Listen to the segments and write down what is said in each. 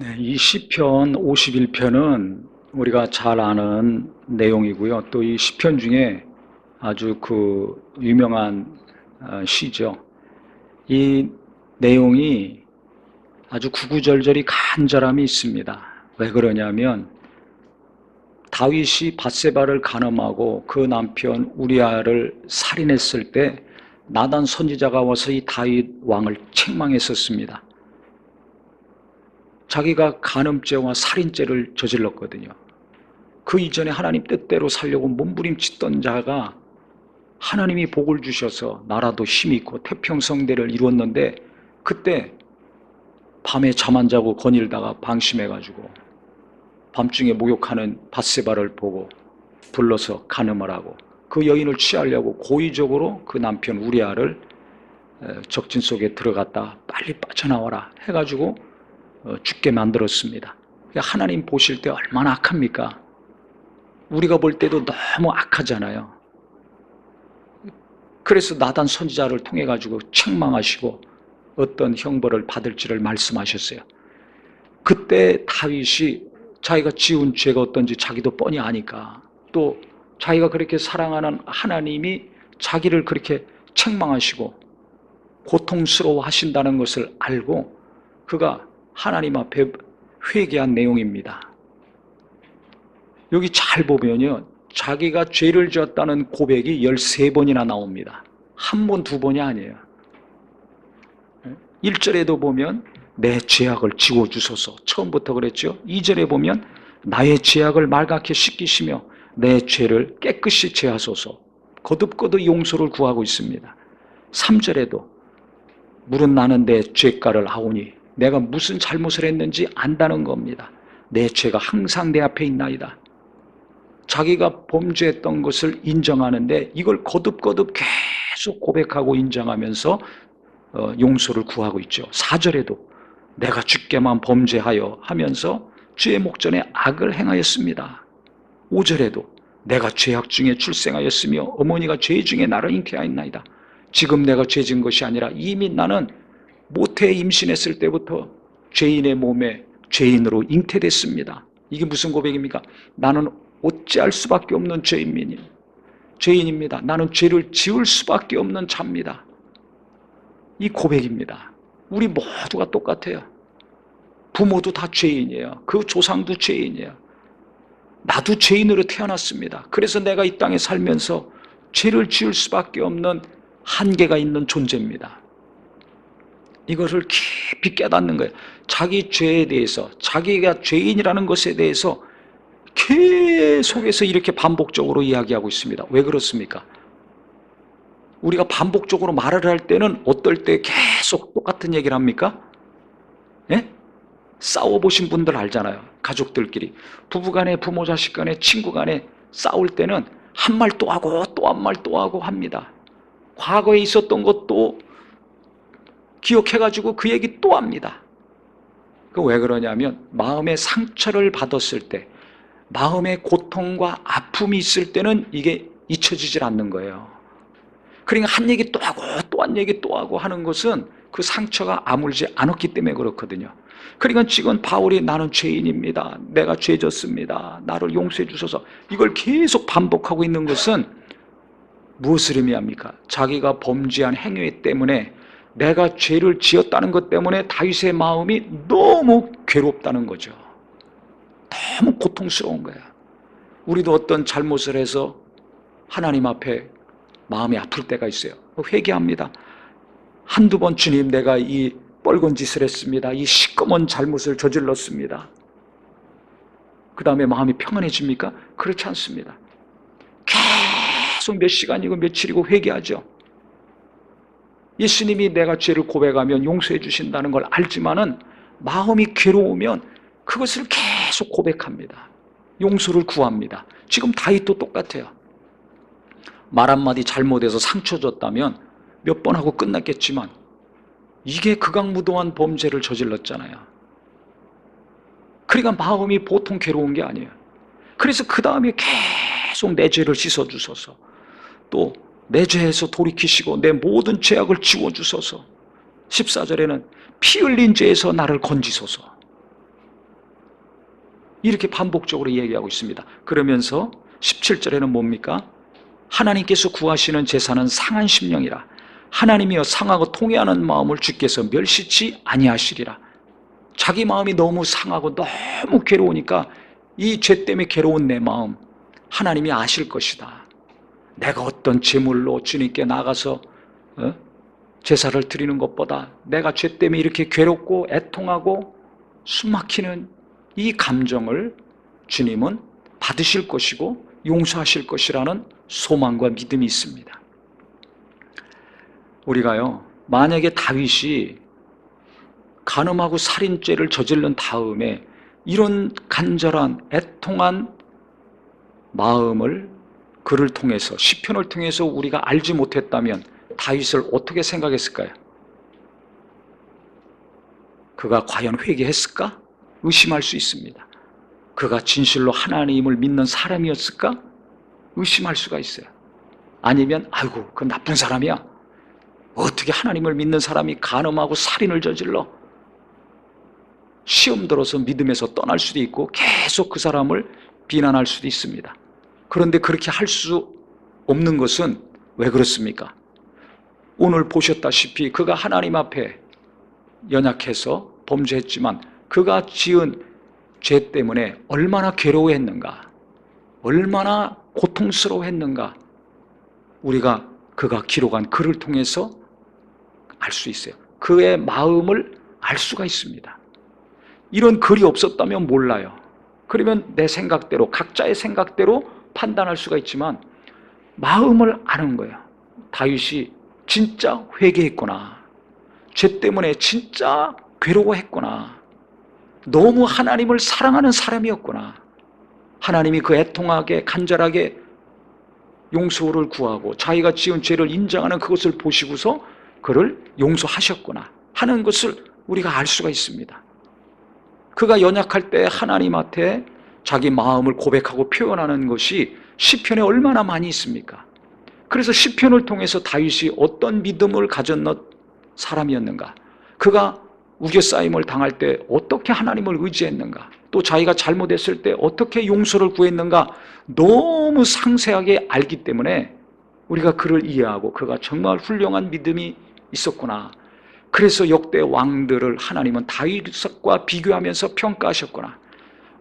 네, 이 시편 51편은 우리가 잘 아는 내용이고요. 또 이 시편 중에 아주 유명한 시죠. 이 내용이 아주 구구절절히 간절함이 있습니다. 왜 그러냐면 다윗이 밧세바를 간음하고 그 남편 우리아를 살인했을 때 나단 선지자가 와서 이 다윗 왕을 책망했었습니다. 자기가 간음죄와 살인죄를 저질렀거든요. 그 이전에 하나님 뜻대로 살려고 몸부림치던 자가 하나님이 복을 주셔서 나라도 힘이 있고 태평성대를 이루었는데, 그때 밤에 잠 안 자고 거닐다가 방심해가지고 밤중에 목욕하는 밧세바를 보고 불러서 간음을 하고 그 여인을 취하려고 고의적으로 그 남편 우리아를 적진 속에 들어갔다 빨리 빠져나와라 해가지고 죽게 만들었습니다. 하나님 보실 때 얼마나 악합니까? 우리가 볼 때도 너무 악하잖아요. 그래서 나단 선지자를 통해 가지고 책망하시고 어떤 형벌을 받을지를 말씀하셨어요. 그때 다윗이 자기가 지은 죄가 어떤지 자기도 뻔히 아니까, 또 자기가 그렇게 사랑하는 하나님이 자기를 그렇게 책망하시고 고통스러워 하신다는 것을 알고 그가 하나님 앞에 회개한 내용입니다. 여기 잘 보면요, 자기가 죄를 지었다는 고백이 13번이나 나옵니다. 한 번, 두 번이 아니에요. 1절에도 보면 내 죄악을 지워주소서, 처음부터 그랬죠. 2절에 보면 나의 죄악을 말갛게 씻기시며 내 죄를 깨끗이 제하소서, 거듭거듭 용서를 구하고 있습니다. 3절에도 물은 나는 내 죄가를 아오니, 내가 무슨 잘못을 했는지 안다는 겁니다. 내 죄가 항상 내 앞에 있나이다. 자기가 범죄했던 것을 인정하는데 이걸 거듭거듭 계속 고백하고 인정하면서 용서를 구하고 있죠. 4절에도 내가 주께만 범죄하여 하면서 주의 목전에 악을 행하였습니다. 5절에도 내가 죄악 중에 출생하였으며 어머니가 죄 중에 나를 잉태하였나이다. 지금 내가 죄진 것이 아니라 이미 나는 모태에 임신했을 때부터 죄인의 몸에 죄인으로 잉태됐습니다. 이게 무슨 고백입니까? 나는 어찌할 수밖에 없는 죄인입니다. 나는 죄를 지을 수밖에 없는 자입니다. 이 고백입니다. 우리 모두가 똑같아요. 부모도 다 죄인이에요. 그 조상도 죄인이에요. 나도 죄인으로 태어났습니다. 그래서 내가 이 땅에 살면서 죄를 지을 수밖에 없는 한계가 있는 존재입니다. 이것을 깊이 깨닫는 거예요. 자기 죄에 대해서, 자기가 죄인이라는 것에 대해서 계속해서 이렇게 반복적으로 이야기하고 있습니다. 왜 그렇습니까? 우리가 반복적으로 말을 할 때는 어떨 때 계속 똑같은 얘기를 합니까? 예? 싸워보신 분들 알잖아요. 가족들끼리, 부부간에, 부모 자식 간에, 친구 간에 싸울 때는 한 말 또 하고 또 한 말 또 하고 합니다. 과거에 있었던 것도 기억해가지고 그 얘기 또 합니다. 그 왜 그러냐면 마음의 상처를 받았을 때, 마음의 고통과 아픔이 있을 때는 이게 잊혀지질 않는 거예요. 그러니까 한 얘기 또 하고 또 한 얘기 또 하고 하는 것은 그 상처가 아물지 않았기 때문에 그렇거든요. 그러니까 지금 바울이 나는 죄인입니다, 내가 죄졌습니다, 나를 용서해 주소서, 이걸 계속 반복하고 있는 것은 무엇을 의미합니까? 자기가 범죄한 행위 때문에, 내가 죄를 지었다는 것 때문에 다윗의 마음이 너무 괴롭다는 거죠. 너무 고통스러운 거야. 우리도 어떤 잘못을 해서 하나님 앞에 마음이 아플 때가 있어요. 회개합니다. 한두 번, 주님 내가 이 뻘건 짓을 했습니다, 이 시꺼먼 잘못을 저질렀습니다. 그 다음에 마음이 평안해집니까? 그렇지 않습니다. 계속 몇 시간이고 며칠이고 회개하죠. 예수님이 내가 죄를 고백하면 용서해 주신다는 걸 알지만은 마음이 괴로우면 그것을 계속 고백합니다. 용서를 구합니다. 지금 다윗도 똑같아요. 말 한마디 잘못해서 상처 줬다면 몇 번 하고 끝났겠지만 이게 극악무도한 범죄를 저질렀잖아요. 그러니까 마음이 보통 괴로운 게 아니에요. 그래서 그 다음에 계속 내 죄를 씻어주소서, 또 내 죄에서 돌이키시고 내 모든 죄악을 지워주소서, 14절에는 피 흘린 죄에서 나를 건지소서. 이렇게 반복적으로 얘기하고 있습니다. 그러면서 17절에는 뭡니까? 하나님께서 구하시는 제사는 상한 심령이라. 하나님이여 상하고 통회하는 마음을 주께서 멸시치 아니하시리라. 자기 마음이 너무 상하고 너무 괴로우니까 이 죄 때문에 괴로운 내 마음 하나님이 아실 것이다. 내가 어떤 제물로 주님께 나가서 제사를 드리는 것보다 내가 죄 때문에 이렇게 괴롭고 애통하고 숨막히는 이 감정을 주님은 받으실 것이고 용서하실 것이라는 소망과 믿음이 있습니다. 우리가요, 만약에 다윗이 간음하고 살인죄를 저지른 다음에 이런 간절한 애통한 마음을 그를 통해서 시편을 통해서 우리가 알지 못했다면 다윗을 어떻게 생각했을까요? 그가 과연 회개했을까? 의심할 수 있습니다. 그가 진실로 하나님을 믿는 사람이었을까? 의심할 수가 있어요. 아니면 아이고 그 나쁜 사람이야. 어떻게 하나님을 믿는 사람이 간음하고 살인을 저질러? 시험 들어서 믿음에서 떠날 수도 있고 계속 그 사람을 비난할 수도 있습니다. 그런데 그렇게 할 수 없는 것은 왜 그렇습니까? 오늘 보셨다시피 그가 하나님 앞에 연약해서 범죄했지만 그가 지은 죄 때문에 얼마나 괴로워했는가, 얼마나 고통스러워했는가 우리가 그가 기록한 글을 통해서 알 수 있어요. 그의 마음을 알 수가 있습니다. 이런 글이 없었다면 몰라요. 그러면 내 생각대로 각자의 생각대로 판단할 수가 있지만 마음을 아는 거예요. 다윗이 진짜 회개했구나. 죄 때문에 진짜 괴로워했구나. 너무 하나님을 사랑하는 사람이었구나. 하나님이 그 애통하게 간절하게 용서를 구하고 자기가 지은 죄를 인정하는 그것을 보시고서 그를 용서하셨구나 하는 것을 우리가 알 수가 있습니다. 그가 연약할 때 하나님 앞에 자기 마음을 고백하고 표현하는 것이 시편에 얼마나 많이 있습니까? 그래서 시편을 통해서 다윗이 어떤 믿음을 가졌는 사람이었는가, 그가 우겨싸임을 당할 때 어떻게 하나님을 의지했는가, 또 자기가 잘못했을 때 어떻게 용서를 구했는가 너무 상세하게 알기 때문에 우리가 그를 이해하고 그가 정말 훌륭한 믿음이 있었구나. 그래서 역대 왕들을 하나님은 다윗과 비교하면서 평가하셨구나.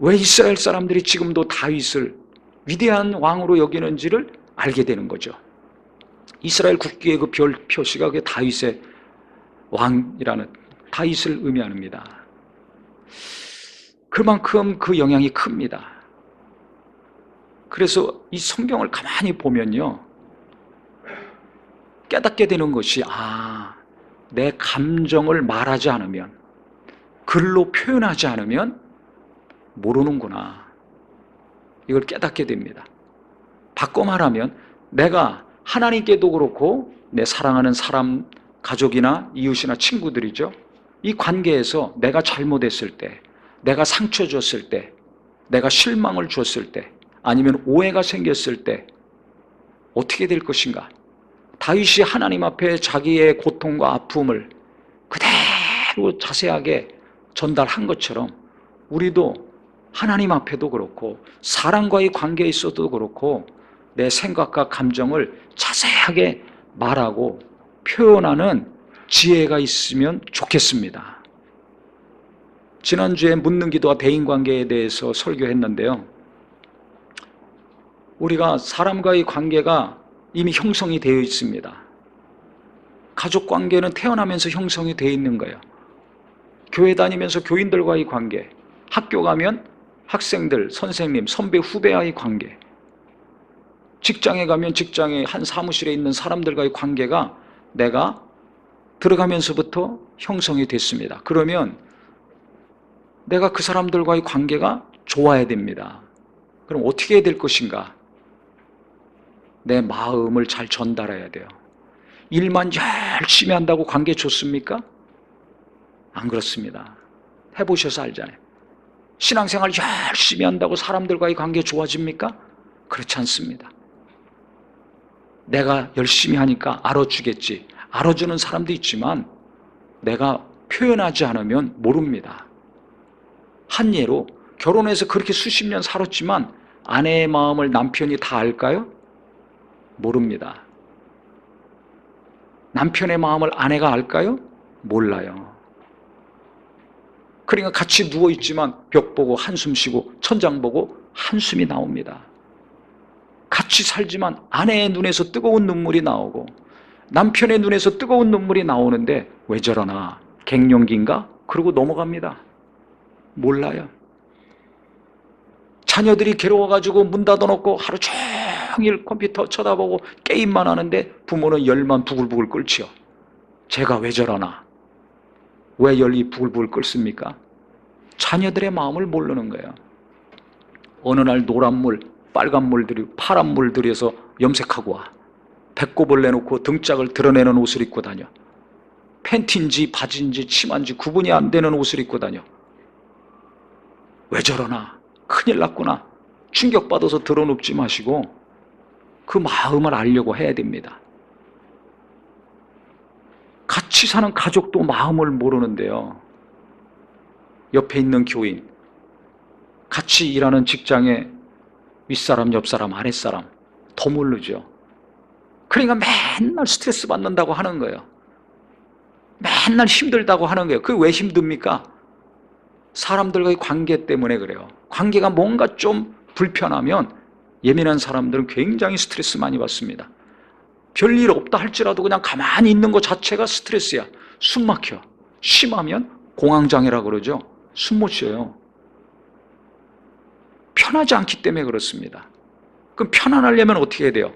왜 이스라엘 사람들이 지금도 다윗을 위대한 왕으로 여기는지를 알게 되는 거죠. 이스라엘 국기의 그 별 표시가 그 다윗의 왕이라는 다윗을 의미합니다. 그만큼 그 영향이 큽니다. 그래서 이 성경을 가만히 보면요, 깨닫게 되는 것이 내 감정을 말하지 않으면, 글로 표현하지 않으면 모르는구나. 이걸 깨닫게 됩니다. 바꿔 말하면 내가 하나님께도 그렇고 내 사랑하는 사람, 가족이나 이웃이나 친구들이죠. 이 관계에서 내가 잘못했을 때, 내가 상처 줬을 때, 내가 실망을 줬을 때, 아니면 오해가 생겼을 때 어떻게 될 것인가? 다윗이 하나님 앞에 자기의 고통과 아픔을 그대로 자세하게 전달한 것처럼 우리도 하나님 앞에도 그렇고 사람과의 관계에 있어도 그렇고 내 생각과 감정을 자세하게 말하고 표현하는 지혜가 있으면 좋겠습니다. 지난주에 묻는 기도와 대인관계에 대해서 설교했는데요, 우리가 사람과의 관계가 이미 형성이 되어 있습니다. 가족관계는 태어나면서 형성이 되어 있는 거예요. 교회 다니면서 교인들과의 관계, 학교 가면 학생들, 선생님, 선배, 후배와의 관계, 직장에 가면 직장의 한 사무실에 있는 사람들과의 관계가 내가 들어가면서부터 형성이 됐습니다. 그러면 내가 그 사람들과의 관계가 좋아야 됩니다. 그럼 어떻게 해야 될 것인가? 내 마음을 잘 전달해야 돼요. 일만 열심히 한다고 관계 좋습니까? 안 그렇습니다. 해보셔서 알잖아요. 신앙생활 열심히 한다고 사람들과의 관계 좋아집니까? 그렇지 않습니다. 내가 열심히 하니까 알아주겠지. 알아주는 사람도 있지만 내가 표현하지 않으면 모릅니다. 한 예로 결혼해서 그렇게 수십 년 살았지만 아내의 마음을 남편이 다 알까요? 모릅니다. 남편의 마음을 아내가 알까요? 몰라요. 그러니까 같이 누워있지만 벽 보고 한숨 쉬고 천장 보고 한숨이 나옵니다. 같이 살지만 아내의 눈에서 뜨거운 눈물이 나오고 남편의 눈에서 뜨거운 눈물이 나오는데 왜 저러나 갱년기인가? 그러고 넘어갑니다. 몰라요. 자녀들이 괴로워가지고 문 닫아놓고 하루 종일 컴퓨터 쳐다보고 게임만 하는데 부모는 열만 부글부글 끓지요. 제가 왜 저러나? 왜 열이 부글부글 끓습니까? 자녀들의 마음을 모르는 거예요. 어느 날 노란 물, 빨간 물들이 파란 물 들여서 염색하고 와. 배꼽을 내놓고 등짝을 드러내는 옷을 입고 다녀. 팬티인지 바지인지 치마인지 구분이 안 되는 옷을 입고 다녀. 왜 저러나? 큰일 났구나. 충격받아서 드러눕지 마시고 그 마음을 알려고 해야 됩니다. 같이 사는 가족도 마음을 모르는데요. 옆에 있는 교인, 같이 일하는 직장의 윗사람, 옆사람, 아랫사람 더 모르죠. 그러니까 맨날 스트레스 받는다고 하는 거예요. 맨날 힘들다고 하는 거예요. 그게 왜 힘듭니까? 사람들과의 관계 때문에 그래요. 관계가 뭔가 좀 불편하면 예민한 사람들은 굉장히 스트레스 많이 받습니다. 별일 없다 할지라도 그냥 가만히 있는 것 자체가 스트레스야. 숨 막혀. 심하면 공황장애라고 그러죠. 숨 못 쉬어요. 편하지 않기 때문에 그렇습니다. 그럼 편안하려면 어떻게 해야 돼요?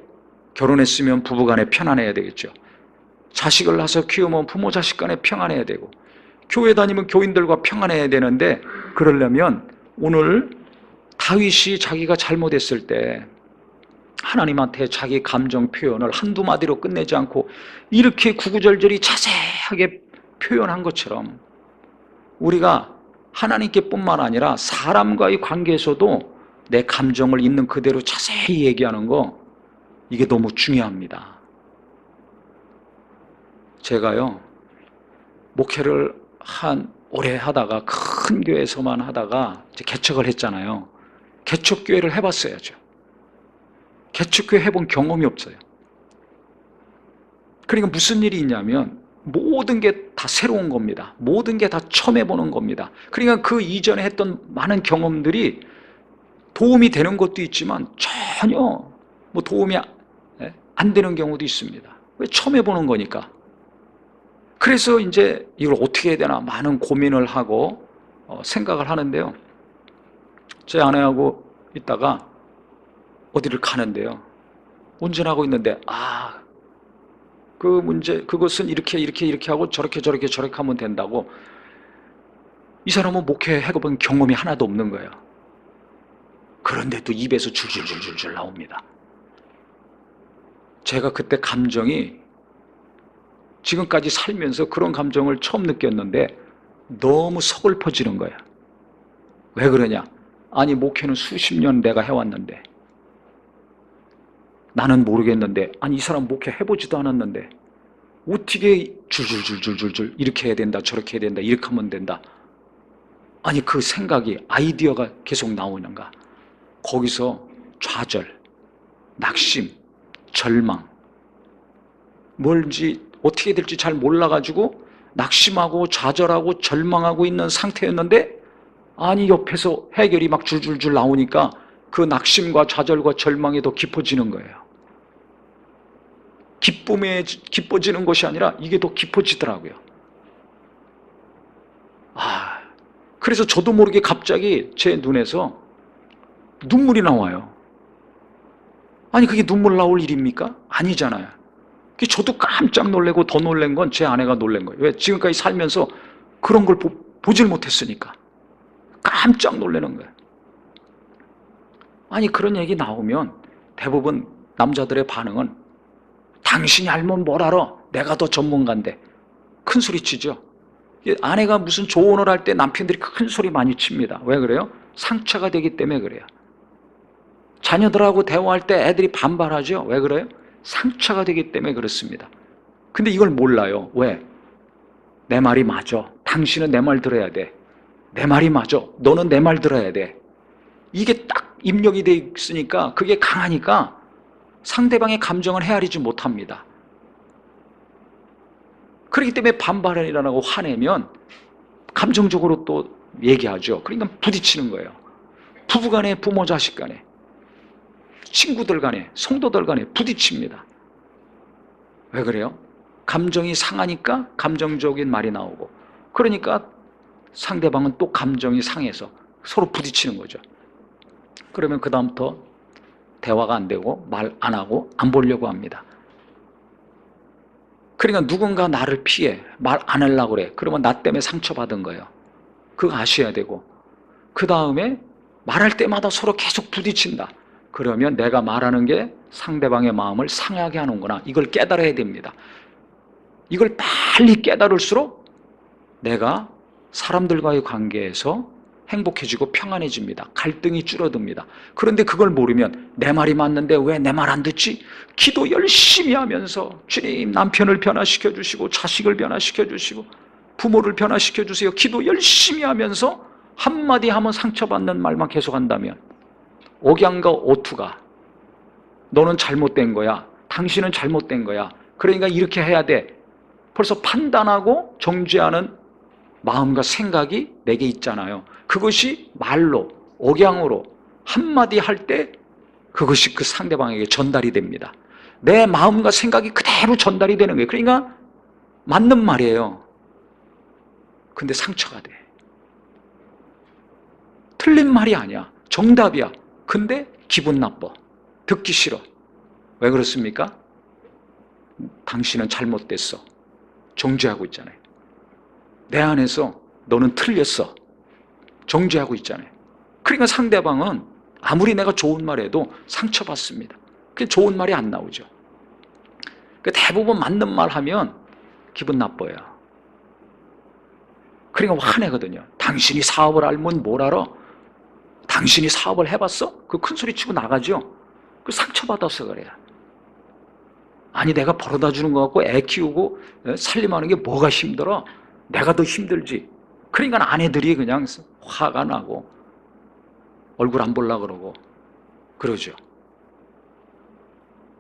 결혼했으면 부부간에 편안해야 되겠죠. 자식을 낳아서 키우면 부모 자식 간에 평안해야 되고 교회 다니면 교인들과 평안해야 되는데 그러려면 오늘 다윗이 자기가 잘못했을 때 하나님한테 자기 감정 표현을 한두 마디로 끝내지 않고 이렇게 구구절절히 자세하게 표현한 것처럼 우리가 하나님께 뿐만 아니라 사람과의 관계에서도 내 감정을 있는 그대로 자세히 얘기하는 거 이게 너무 중요합니다. 제가요 목회를 오래 하다가 큰 교회에서만 하다가 이제 개척을 했잖아요. 개척교회를 해봤어야죠. 개척교회 해본 경험이 없어요. 그러니까 무슨 일이 있냐면 모든 게 다 새로운 겁니다. 모든 게 다 처음 해보는 겁니다. 그러니까 그 이전에 했던 많은 경험들이 도움이 되는 것도 있지만 전혀 뭐 도움이 안 되는 경우도 있습니다. 왜 처음 해보는 거니까. 그래서 이제 이걸 어떻게 해야 되나 많은 고민을 하고 생각을 하는데요. 제 아내하고 있다가 어디를 가는데요. 운전하고 있는데 그 문제 그것은 이렇게 하고 저렇게 하면 된다고. 이 사람은 목회 해본 경험이 하나도 없는 거예요. 그런데도 입에서 줄줄줄줄 나옵니다. 제가 그때 감정이 지금까지 살면서 그런 감정을 처음 느꼈는데 너무 서글퍼지는 거야. 왜 그러냐? 아니 목회는 수십 년 내가 해왔는데 나는 모르겠는데 아니 이 사람 목회 해보지도 않았는데 어떻게 줄줄줄줄줄 이렇게 해야 된다 저렇게 해야 된다 이렇게 하면 된다. 아니 그 생각이 아이디어가 계속 나오는가. 거기서 좌절, 낙심, 절망 뭘지 어떻게 될지 잘 몰라가지고 낙심하고 좌절하고 절망하고 있는 상태였는데 아니 옆에서 해결이 막 줄줄줄 나오니까 그 낙심과 좌절과 절망이 더 깊어지는 거예요. 기뻐지는 것이 아니라 이게 더 깊어지더라고요. 그래서 저도 모르게 갑자기 제 눈에서 눈물이 나와요. 아니 그게 눈물 나올 일입니까? 아니잖아요. 저도 깜짝 놀래고 더 놀란 건 제 아내가 놀란 거예요. 왜? 지금까지 살면서 그런 걸 보질 못했으니까. 깜짝 놀라는 거예요. 아니 그런 얘기 나오면 대부분 남자들의 반응은 당신이 알면 뭘 알아? 내가 더 전문가인데. 큰 소리 치죠. 아내가 무슨 조언을 할 때 남편들이 큰 소리 많이 칩니다. 왜 그래요? 상처가 되기 때문에 그래요. 자녀들하고 대화할 때 애들이 반발하죠. 왜 그래요? 상처가 되기 때문에 그렇습니다. 근데 이걸 몰라요. 왜? 내 말이 맞아. 당신은 내 말 들어야 돼. 내 말이 맞아. 너는 내 말 들어야 돼. 이게 딱 입력이 돼 있으니까 그게 강하니까 상대방의 감정을 헤아리지 못합니다. 그렇기 때문에 반발이 일어나고 화내면 감정적으로 또 얘기하죠. 그러니까 부딪히는 거예요. 부부간에, 부모 자식 간에, 친구들 간에, 성도들 간에 부딪힙니다. 왜 그래요? 감정이 상하니까 감정적인 말이 나오고, 그러니까 상대방은 또 감정이 상해서 서로 부딪히는 거죠. 그러면 그 다음부터 대화가 안 되고 말 안 하고 안 보려고 합니다. 그러니까 누군가 나를 피해 말 안 하려고 그래. 그러면 나 때문에 상처받은 거예요. 그거 아셔야 되고, 그 다음에 말할 때마다 서로 계속 부딪힌다. 그러면 내가 말하는 게 상대방의 마음을 상하게 하는구나. 이걸 깨달아야 됩니다. 이걸 빨리 깨달을수록 내가 사람들과의 관계에서 행복해지고 평안해집니다. 갈등이 줄어듭니다. 그런데 그걸 모르면 내 말이 맞는데 왜 내 말 안 듣지? 기도 열심히 하면서 주님 남편을 변화시켜 주시고 자식을 변화시켜 주시고 부모를 변화시켜 주세요. 기도 열심히 하면서 한마디 하면 상처받는 말만 계속한다면, 억양과 오투가 너는 잘못된 거야. 당신은 잘못된 거야. 그러니까 이렇게 해야 돼. 벌써 판단하고 정죄하는 마음과 생각이 내게 있잖아요. 그것이 말로, 억양으로 한마디 할 때 그것이 그 상대방에게 전달이 됩니다. 내 마음과 생각이 그대로 전달이 되는 거예요. 그러니까 맞는 말이에요. 근데 상처가 돼. 틀린 말이 아니야. 정답이야. 근데 기분 나빠. 듣기 싫어. 왜 그렇습니까? 당신은 잘못됐어. 정죄하고 있잖아요. 내 안에서 너는 틀렸어. 정죄하고 있잖아요. 그러니까 상대방은 아무리 내가 좋은 말 해도 상처받습니다. 그게 좋은 말이 안 나오죠. 대부분 맞는 말 하면 기분 나빠요. 그러니까 화내거든요. 당신이 사업을 알면 뭘 알아? 당신이 사업을 해봤어? 그 큰 소리 치고 나가죠. 그 상처받아서 그래요. 아니 내가 벌어다 주는 것 같고 애 키우고 살림하는 게 뭐가 힘들어? 내가 더 힘들지. 그러니까 아내들이 그냥 화가 나고 얼굴 안 보려고 그러고 그러죠.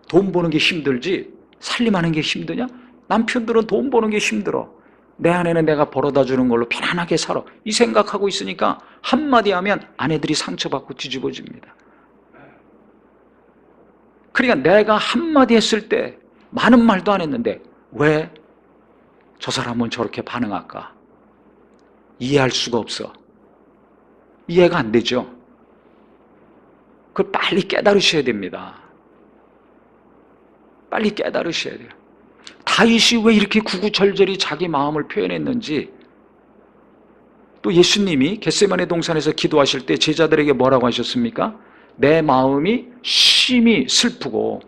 돈 버는 게 힘들지 살림하는 게 힘드냐? 남편들은 돈 버는 게 힘들어. 내 아내는 내가 벌어다 주는 걸로 편안하게 살아. 이 생각하고 있으니까 한마디 하면 아내들이 상처받고 뒤집어집니다. 그러니까 내가 한마디 했을 때 많은 말도 안 했는데 왜 저 사람은 저렇게 반응할까? 이해할 수가 없어. 이해가 안 되죠. 그걸 빨리 깨달으셔야 됩니다. 빨리 깨달으셔야 돼요. 다윗이 왜 이렇게 구구절절히 자기 마음을 표현했는지, 또 예수님이 겟세마네 동산에서 기도하실 때 제자들에게 뭐라고 하셨습니까? 내 마음이 심히 슬프고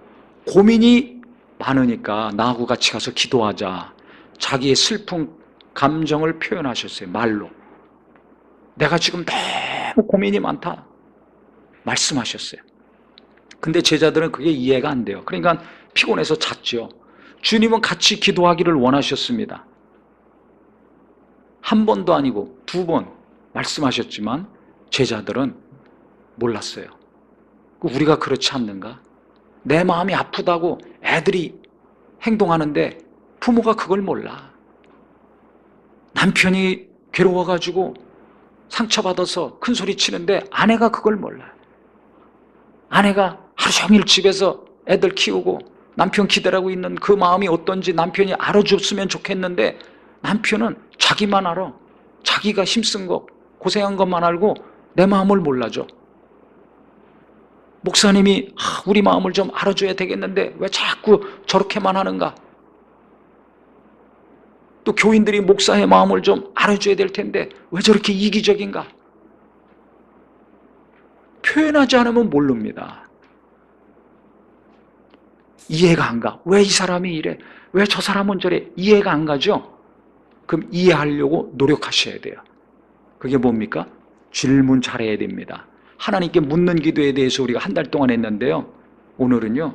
고민이 많으니까 나하고 같이 가서 기도하자. 자기의 슬픈 감정을 표현하셨어요. 말로. 내가 지금 너무 고민이 많다. 말씀하셨어요. 근데 제자들은 그게 이해가 안 돼요. 그러니까 피곤해서 잤죠. 주님은 같이 기도하기를 원하셨습니다. 한 번도 아니고 두 번 말씀하셨지만 제자들은 몰랐어요. 우리가 그렇지 않는가? 내 마음이 아프다고 애들이 행동하는데 부모가 그걸 몰라. 남편이 괴로워가지고 상처받아서 큰 소리 치는데 아내가 그걸 몰라. 아내가 하루 종일 집에서 애들 키우고 남편 기다리고 있는 그 마음이 어떤지 남편이 알아줬으면 좋겠는데 남편은 자기만 알아. 자기가 힘쓴 거, 고생한 것만 알고 내 마음을 몰라줘. 목사님이 우리 마음을 좀 알아줘야 되겠는데 왜 자꾸 저렇게만 하는가? 또 교인들이 목사의 마음을 좀 알아줘야 될 텐데 왜 저렇게 이기적인가? 표현하지 않으면 모릅니다. 이해가 안 가. 왜 이 사람이 이래? 왜 저 사람은 저래? 이해가 안 가죠? 그럼 이해하려고 노력하셔야 돼요. 그게 뭡니까? 질문 잘해야 됩니다. 하나님께 묻는 기도에 대해서 우리가 한 달 동안 했는데요. 오늘은요.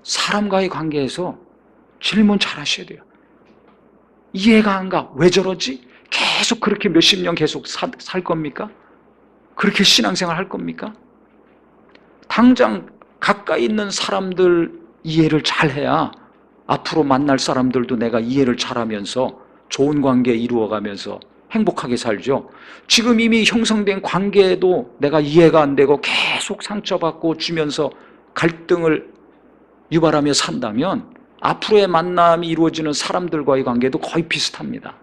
사람과의 관계에서 질문 잘하셔야 돼요. 이해가 안 가. 왜 저러지? 계속 그렇게 몇십 년 계속 살 겁니까? 그렇게 신앙생활 할 겁니까? 당장 가까이 있는 사람들 이해를 잘해야 앞으로 만날 사람들도 내가 이해를 잘하면서 좋은 관계 이루어가면서 행복하게 살죠. 지금 이미 형성된 관계에도 내가 이해가 안 되고 계속 상처받고 주면서 갈등을 유발하며 산다면 앞으로의 만남이 이루어지는 사람들과의 관계도 거의 비슷합니다.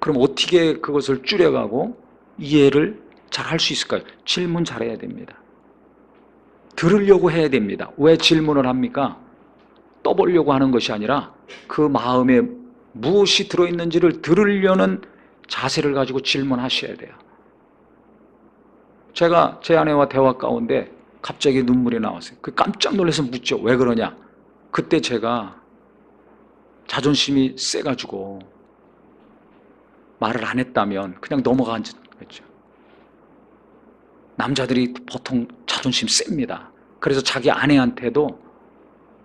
그럼 어떻게 그것을 줄여가고 이해를 잘 할 수 있을까요? 질문 잘해야 됩니다. 들으려고 해야 됩니다. 왜 질문을 합니까? 떠보려고 하는 것이 아니라 그 마음에 무엇이 들어있는지를 들으려는 자세를 가지고 질문하셔야 돼요. 제가 제 아내와 대화 가운데 갑자기 눈물이 나왔어요. 그 깜짝 놀라서 묻죠. 왜 그러냐? 그때 제가 자존심이 세가지고 말을 안 했다면 그냥 넘어간 거죠. 남자들이 보통 자존심 셉니다. 그래서 자기 아내한테도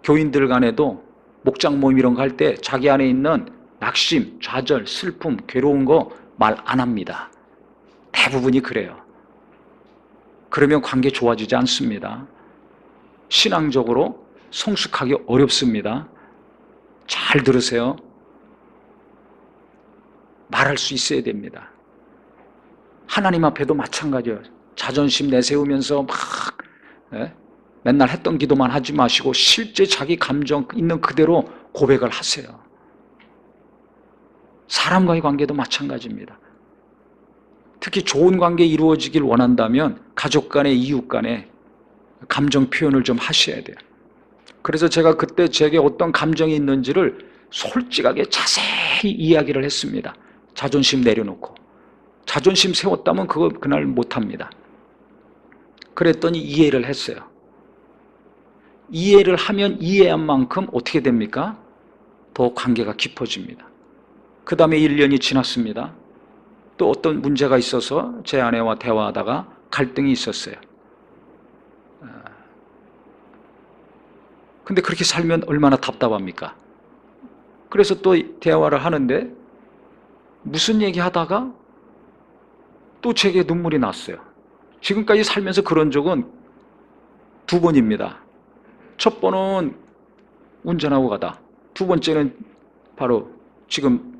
교인들 간에도 목장 모임 이런 거 할 때 자기 안에 있는 낙심, 좌절, 슬픔, 괴로운 거 말 안 합니다. 대부분이 그래요. 그러면 관계 좋아지지 않습니다. 신앙적으로 성숙하기 어렵습니다. 잘 들으세요. 말할 수 있어야 됩니다. 하나님 앞에도 마찬가지예요. 자존심 내세우면서 막 맨날 했던 기도만 하지 마시고 실제 자기 감정 있는 그대로 고백을 하세요. 사람과의 관계도 마찬가지입니다. 특히 좋은 관계 이루어지길 원한다면 가족 간에 이웃 간에 감정 표현을 좀 하셔야 돼요. 그래서 제가 그때 제게 어떤 감정이 있는지를 솔직하게 자세히 이야기를 했습니다. 자존심 내려놓고. 자존심 세웠다면 그거 그날 못합니다. 그랬더니 이해를 했어요. 이해를 하면 이해한 만큼 어떻게 됩니까? 더 관계가 깊어집니다. 그 다음에 1년이 지났습니다. 또 어떤 문제가 있어서 제 아내와 대화하다가 갈등이 있었어요. 근데 그렇게 살면 얼마나 답답합니까? 그래서 또 대화를 하는데 무슨 얘기 하다가 또 제게 눈물이 났어요. 지금까지 살면서 그런 적은 2번입니다. 첫 번은 운전하고 가다. 2번째는 바로 지금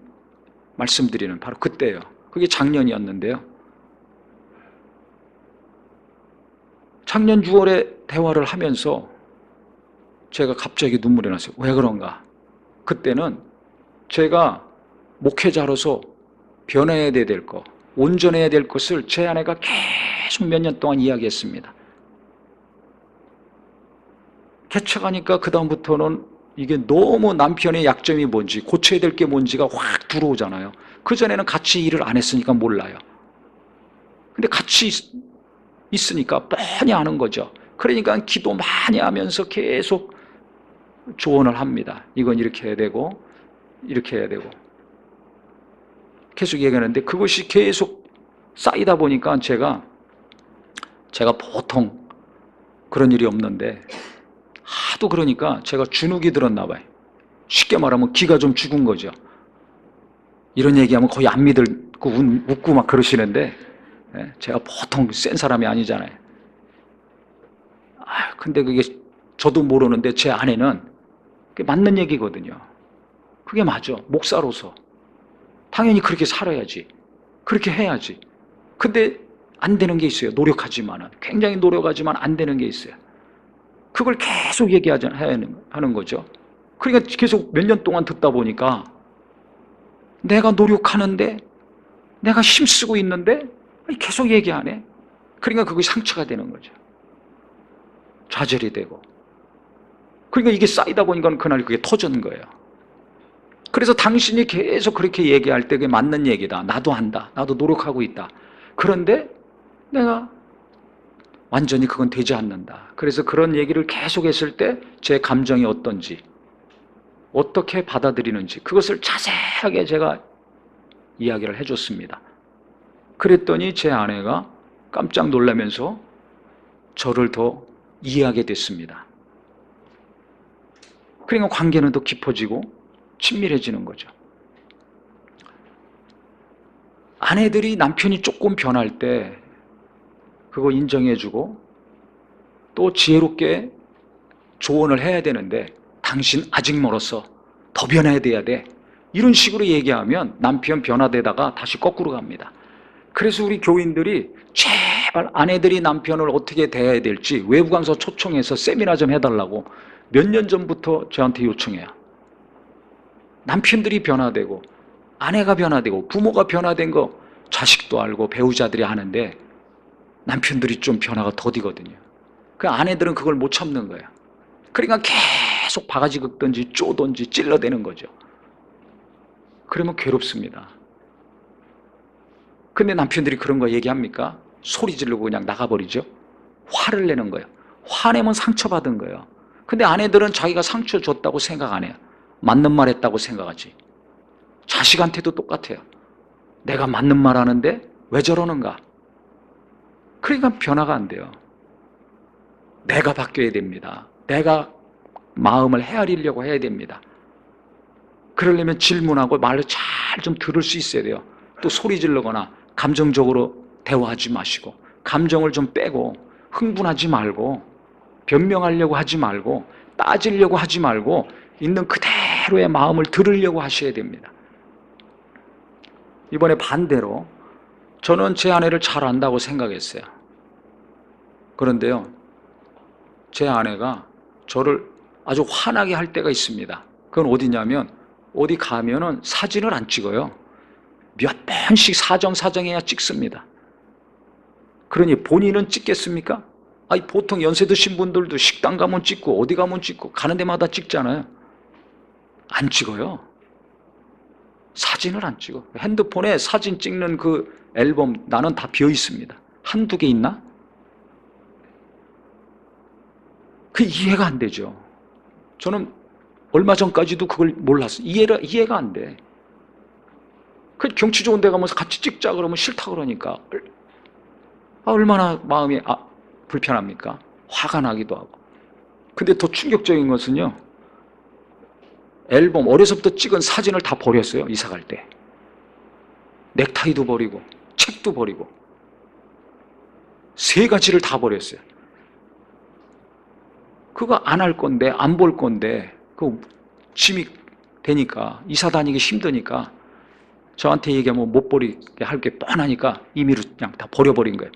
말씀드리는 바로 그때예요. 그게 작년이었는데요. 작년 6월에 대화를 하면서 제가 갑자기 눈물이 났어요. 왜 그런가? 그때는 제가 목회자로서 변해야 될 것, 온전해야 될 것을 제 아내가 계속 몇 년 동안 이야기했습니다. 개척하니까 그 다음부터는 이게 너무 남편의 약점이 뭔지 고쳐야 될 게 뭔지가 확 들어오잖아요. 그전에는 같이 일을 안 했으니까 몰라요. 근데 같이 있으니까 뻔히 아는 거죠. 그러니까 기도 많이 하면서 계속 조언을 합니다. 이건 이렇게 해야 되고 이렇게 해야 되고 계속 얘기하는데 그것이 계속 쌓이다 보니까 제가 보통 그런 일이 없는데 하도 그러니까 제가 주눅이 들었나 봐요. 쉽게 말하면 기가 좀 죽은 거죠. 이런 얘기하면 거의 안 믿고 웃고 막 그러시는데 제가 보통 센 사람이 아니잖아요. 근데 그게 저도 모르는데 제 아내는 그게 맞는 얘기거든요. 그게 맞아. 목사로서 당연히 그렇게 살아야지. 그렇게 해야지. 근데 안 되는 게 있어요. 노력하지만은 굉장히 노력하지만 안 되는 게 있어요. 그걸 계속 얘기하야 하는 거죠. 그러니까 계속 몇 년 동안 듣다 보니까 내가 노력하는데 내가 힘쓰고 있는데 계속 얘기하네. 그러니까 그게 상처가 되는 거죠. 좌절이 되고. 그러니까 이게 쌓이다 보니까 그날 그게 터진 거예요. 그래서 당신이 계속 그렇게 얘기할 때 그게 맞는 얘기다. 나도 한다. 나도 노력하고 있다. 그런데 내가 완전히 그건 되지 않는다. 그래서 그런 얘기를 계속 했을 때 제 감정이 어떤지, 어떻게 받아들이는지 그것을 자세하게 제가 이야기를 해줬습니다. 그랬더니 제 아내가 깜짝 놀라면서 저를 더 이해하게 됐습니다. 그러니까 관계는 더 깊어지고 친밀해지는 거죠. 아내들이 남편이 조금 변할 때 그거 인정해주고 또 지혜롭게 조언을 해야 되는데 당신 아직 멀었어. 더 변화돼야 돼. 이런 식으로 얘기하면 남편 변화되다가 다시 거꾸로 갑니다. 그래서 우리 교인들이 제발 아내들이 남편을 어떻게 대해야 될지 외부 강사 초청해서 세미나 좀 해달라고 몇 년 전부터 저한테 요청해요. 남편들이 변화되고 아내가 변화되고 부모가 변화된 거 자식도 알고 배우자들이 아는데 남편들이 좀 변화가 더디거든요. 그 아내들은 그걸 못 참는 거예요. 그러니까 계속 바가지 긁든지 쪼든지 찔러대는 거죠. 그러면 괴롭습니다. 근데 남편들이 그런 거 얘기합니까? 소리 지르고 그냥 나가버리죠. 화를 내는 거예요. 화내면 상처받은 거예요. 근데 아내들은 자기가 상처 줬다고 생각 안 해요. 맞는 말 했다고 생각하지. 자식한테도 똑같아요. 내가 맞는 말 하는데 왜 저러는가? 그러니까 변화가 안 돼요. 내가 바뀌어야 됩니다. 내가 마음을 헤아리려고 해야 됩니다. 그러려면 질문하고 말을 잘 좀 들을 수 있어야 돼요. 또 소리 지르거나 감정적으로 대화하지 마시고 감정을 좀 빼고 흥분하지 말고 변명하려고 하지 말고 따지려고 하지 말고 있는 그대로의 마음을 들으려고 하셔야 됩니다. 이번에 반대로 저는 제 아내를 잘 안다고 생각했어요. 그런데요, 제 아내가 저를 아주 화나게 할 때가 있습니다. 그건 어디냐면 어디 가면은 사진을 안 찍어요. 몇 번씩 사정사정해야 찍습니다. 그러니 본인은 찍겠습니까? 아니, 보통 연세 드신 분들도 식당 가면 찍고 어디 가면 찍고 가는 데마다 찍잖아요. 안 찍어요. 사진을 안 찍어. 핸드폰에 사진 찍는 그 앨범 나는 다 비어 있습니다. 한두 개 있나? 그 이해가 안 되죠. 저는 얼마 전까지도 그걸 몰랐어요. 이해가 안 돼. 그 경치 좋은 데 가면서 같이 찍자 그러면 싫다 그러니까 얼마나 마음이 불편합니까? 화가 나기도 하고. 근데 더 충격적인 것은요, 앨범 어려서부터 찍은 사진을 다 버렸어요. 이사 갈 때. 넥타이도 버리고 책도 버리고 세 가지를 다 버렸어요. 그거 안 할 건데 안 볼 건데 그 짐이 되니까 이사 다니기 힘드니까 저한테 얘기하면 못 버리게 할 게 뻔하니까 임의로 그냥 다 버려버린 거예요.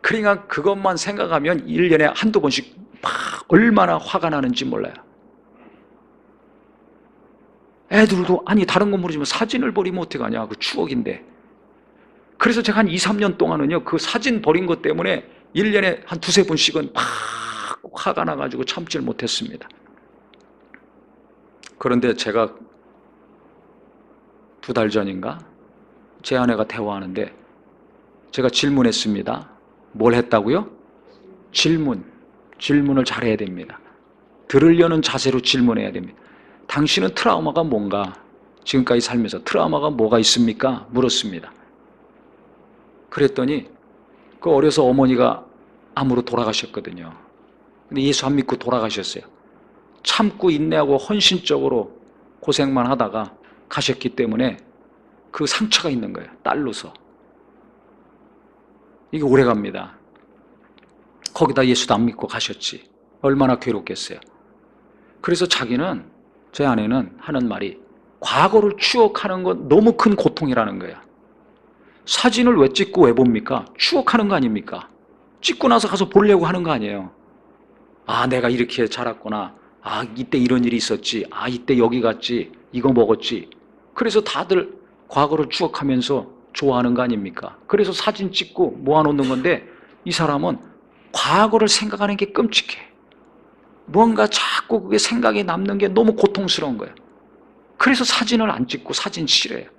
그러니까 그것만 생각하면 1년에 한두 번씩 막 얼마나 화가 나는지 몰라요. 애들도 아니 다른 건 모르지만 사진을 버리면 어떡하냐, 그 추억인데. 그래서 제가 한 2, 3년 동안은요 그 사진 버린 것 때문에 1년에 한 두세 번씩은 막 화가 나가지고 참지를 못했습니다. 그런데 제가 2달 전인가 제 아내가 대화하는데 제가 질문했습니다. 뭘 했다고요? 질문을 잘해야 됩니다. 들으려는 자세로 질문해야 됩니다. 당신은 트라우마가 뭔가, 지금까지 살면서 트라우마가 뭐가 있습니까? 물었습니다. 그랬더니 그 어려서 어머니가 암으로 돌아가셨거든요. 근데 예수 안 믿고 돌아가셨어요. 참고 인내하고 헌신적으로 고생만 하다가 가셨기 때문에 그 상처가 있는 거예요. 딸로서. 이게 오래갑니다. 거기다 예수도 안 믿고 가셨지. 얼마나 괴롭겠어요. 그래서 제 아내는 하는 말이 과거를 추억하는 건 너무 큰 고통이라는 거예요. 사진을 왜 찍고 왜 봅니까? 추억하는 거 아닙니까? 찍고 나서 가서 보려고 하는 거 아니에요. 아, 내가 이렇게 자랐구나. 아, 이때 이런 일이 있었지. 아, 이때 여기 갔지. 이거 먹었지. 그래서 다들 과거를 추억하면서 좋아하는 거 아닙니까? 그래서 사진 찍고 모아놓는 건데 이 사람은 과거를 생각하는 게 끔찍해. 뭔가 자꾸 그게 생각이 남는 게 너무 고통스러운 거예요. 그래서 사진을 안 찍고 사진 싫어해요.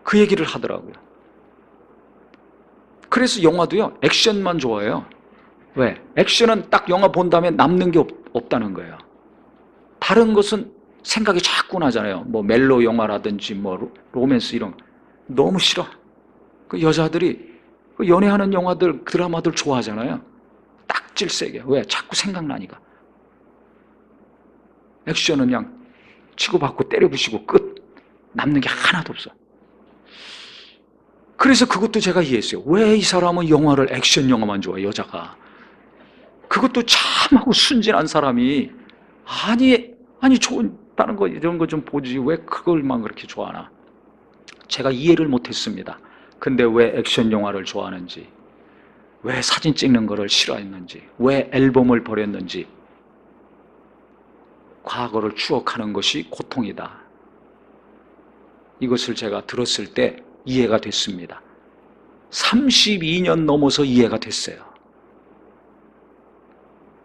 그 얘기를 하더라고요. 그래서 영화도요, 액션만 좋아해요. 왜? 액션은 딱 영화 본 다음에 남는 게 없다는 거예요. 다른 것은 생각이 자꾸 나잖아요. 뭐 멜로 영화라든지 뭐 로맨스 이런 거. 너무 싫어. 그 여자들이 그 연애하는 영화들, 드라마들 좋아하잖아요. 딱 질색이에요. 왜? 자꾸 생각나니까. 액션은 그냥 치고받고 때려부시고 끝. 남는 게 하나도 없어. 그래서 그것도 제가 이해했어요. 왜 이 사람은 영화를 액션 영화만 좋아해, 여자가. 그것도 참하고 순진한 사람이 아니 좋은 다른 거 이런 거 좀 보지 왜 그걸만 그렇게 좋아하나. 제가 이해를 못했습니다. 근데 왜 액션 영화를 좋아하는지, 왜 사진 찍는 거를 싫어했는지, 왜 앨범을 버렸는지, 과거를 추억하는 것이 고통이다. 이것을 제가 들었을 때 이해가 됐습니다. 32년 넘어서 이해가 됐어요.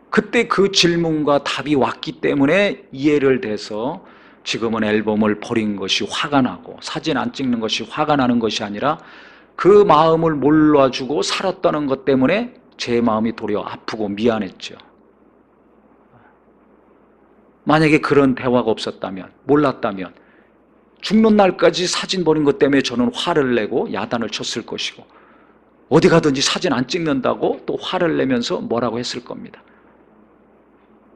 그때 그 질문과 답이 왔기 때문에 이해를 돼서 지금은 앨범을 버린 것이 화가 나고 사진 안 찍는 것이 화가 나는 것이 아니라 그 마음을 몰라주고 살았다는 것 때문에 제 마음이 도리어 아프고 미안했죠. 만약에 그런 대화가 없었다면, 몰랐다면 죽는 날까지 사진 버린 것 때문에 저는 화를 내고 야단을 쳤을 것이고 어디 가든지 사진 안 찍는다고 또 화를 내면서 뭐라고 했을 겁니다.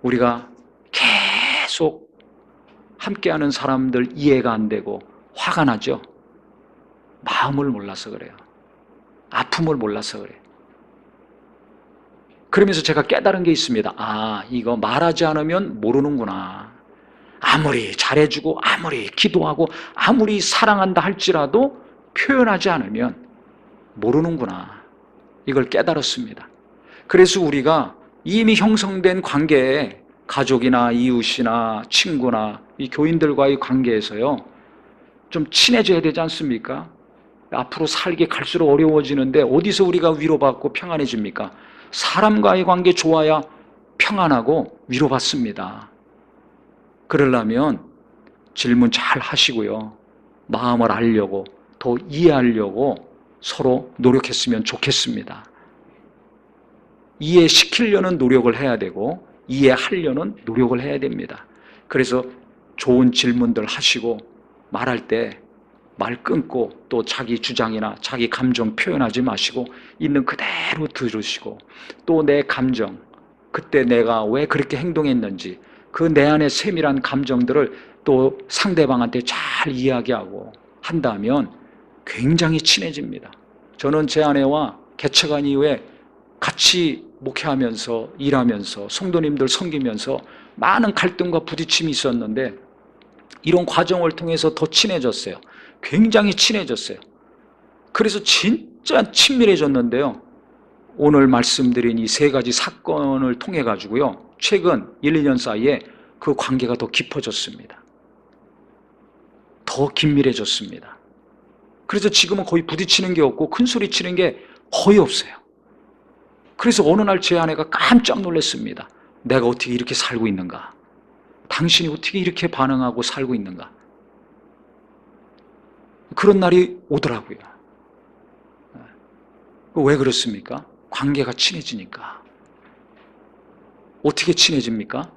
우리가 계속 함께하는 사람들 이해가 안 되고 화가 나죠. 마음을 몰라서 그래요. 아픔을 몰라서 그래요. 그러면서 제가 깨달은 게 있습니다. 아, 이거 말하지 않으면 모르는구나. 아무리 잘해주고 아무리 기도하고 아무리 사랑한다 할지라도 표현하지 않으면 모르는구나. 이걸 깨달았습니다. 그래서 우리가 이미 형성된 관계에 가족이나 이웃이나 친구나 이 교인들과의 관계에서요 좀 친해져야 되지 않습니까? 앞으로 살기 갈수록 어려워지는데 어디서 우리가 위로받고 평안해집니까? 사람과의 관계 좋아야 평안하고 위로받습니다. 그러려면 질문 잘 하시고요. 마음을 알려고 더 이해하려고 서로 노력했으면 좋겠습니다. 이해시키려는 노력을 해야 되고 이해하려는 노력을 해야 됩니다. 그래서 좋은 질문들 하시고 말할 때 말 끊고 또 자기 주장이나 자기 감정 표현하지 마시고 있는 그대로 들으시고 또 내 감정, 그때 내가 왜 그렇게 행동했는지 그 내 안의 세밀한 감정들을 또 상대방한테 잘 이야기하고 한다면 굉장히 친해집니다. 저는 제 아내와 개척한 이후에 같이 목회하면서 일하면서 성도님들 섬기면서 많은 갈등과 부딪힘이 있었는데 이런 과정을 통해서 더 친해졌어요. 굉장히 친해졌어요. 그래서 진짜 친밀해졌는데요. 오늘 말씀드린 이 세 가지 사건을 통해 가지고요. 최근 1, 2년 사이에 그 관계가 더 깊어졌습니다. 더 긴밀해졌습니다. 그래서 지금은 거의 부딪히는 게 없고 큰 소리 치는 게 거의 없어요. 그래서 어느 날 제 아내가 깜짝 놀랐습니다. 내가 어떻게 이렇게 살고 있는가? 당신이 어떻게 이렇게 반응하고 살고 있는가? 그런 날이 오더라고요. 왜 그렇습니까? 관계가 친해지니까. 어떻게 친해집니까?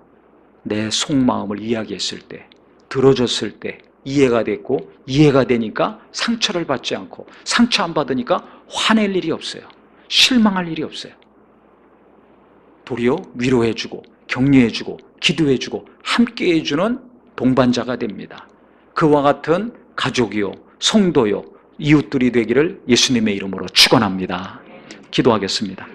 내 속마음을 이야기했을 때, 들어줬을 때 이해가 됐고 이해가 되니까 상처를 받지 않고 상처 안 받으니까 화낼 일이 없어요. 실망할 일이 없어요. 도리어 위로해주고 격려해주고 기도해주고 함께해주는 동반자가 됩니다. 그와 같은 가족이요 성도요 이웃들이 되기를 예수님의 이름으로 축원합니다. 기도하겠습니다.